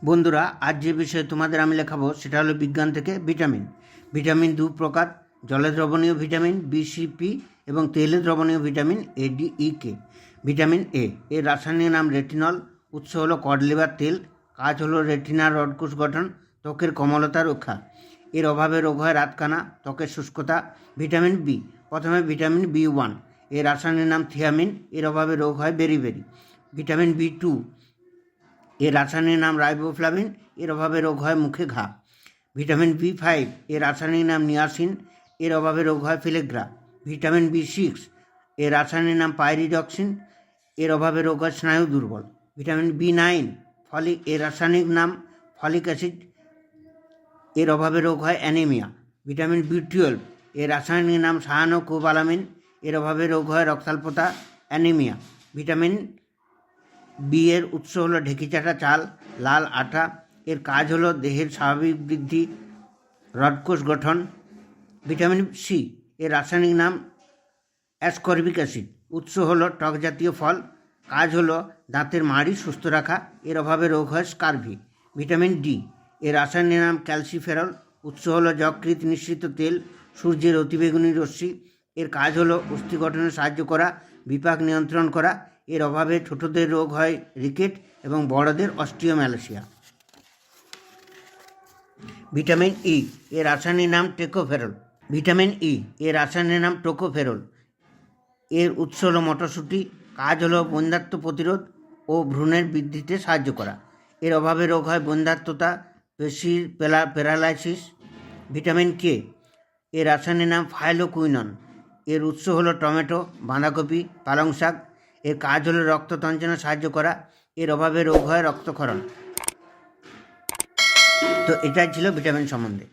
বন্ধুরা, আজ যে বিষয়ে তোমাদের আমি লেখাবো সেটা হলো বিজ্ঞান থেকে ভিটামিন। ভিটামিন দু প্রকার: জলে দ্রবণীয় ভিটামিন বিসিপি এবং তেলে দ্রবণীয় ভিটামিন এডিইকে। ভিটামিন এর রাসায়নিক নাম রেটিনল। উৎস হলো কড লিভার তেল। কাজ হলো রেটিনার রডকোষ গঠন, ত্বকের কোমলতা রক্ষা। এর অভাবে রোগ হয় রাতকানা, ত্বকের শুষ্কতা। ভিটামিন বি, প্রথমে ভিটামিন বি1, এর রাসায়নিক নাম থিয়ামিন। এর অভাবে রোগ হয় বেরিবেরি। ভিটামিন বি2, এর রাসায়নিক নাম রাইবোফ্লাভিন। এর অভাবে রোগ হয় মুখে ঘা। ভিটামিন বি5, এর রাসায়নিক নাম নিয়াসিন। এর অভাবে রোগ হয় ফিলেগ্রা। ভিটামিন বি6, এর রাসায়নিক নাম পাইরিডক্সিন। এর অভাবে রোগ হয় স্নায়ু দুর্বল। ভিটামিন বি9, ফলিক, এর রাসায়নিক নাম ফলিক অ্যাসিড। এর অভাবে রোগ হয় অ্যানিমিয়া। ভিটামিন বি12, এর রাসায়নিক নাম সায়ানোকোবালামিন। এর অভাবে রোগ হয় রক্তাল্পতা, অ্যানিমিয়া। ভিটামিন বি এর উৎস হলো ঢেঁকিচাটা চাল, লাল আটা। এর কাজ হলো দেহের স্বাভাবিক বৃদ্ধি, রডকোষ গঠন। ভিটামিন সি, এর রাসায়নিক নাম অ্যাসকর্বিক অ্যাসিড। উৎস হলো টক জাতীয় ফল। কাজ হলো দাঁতের মাড়ি সুস্থ রাখা। এর অভাবে রোগ হয় স্কারভি। ভিটামিন ডি, এর রাসায়নিক নাম ক্যালসিফেরল। উৎস হলো যকৃৎ নিঃসৃত তেল, সূর্যের অতিবেগুনি রশ্মি। এর কাজ হলো অস্থি গঠনে সাহায্য করা, বিপাক নিয়ন্ত্রণ করা। এর অভাবে ছোটদের রোগ হয় রিকেট এবং বড়দের অস্টিওম্যালাসিয়া। ভিটামিন ই, এর রাসায়নিক নাম টেকোফেরল। ভিটামিন ই, এর রাসায়নিক নাম টোকোফেরল। এর উৎস হলো মটরশুঁটি। কাজ হলো বন্ধ্যাত্ব প্রতিরোধ ও ভ্রূণের বৃদ্ধিতে সাহায্য করা। এর অভাবে রোগ হয় বন্ধ্যাত্বতা, পেশির প্যারালাইসিস। ভিটামিন কে, এর রাসায়নিক নাম ফাইলোকুইনন। এর উৎস হলো টমেটো, বাঁধাকপি, পালং শাক। এর কাজ হলো রক্ততঞ্চনে সাহায্য করা। এর অভাবে রোগ হয় রক্তক্ষরণ। তো এটাই ছিল ভিটামিন সম্বন্ধে।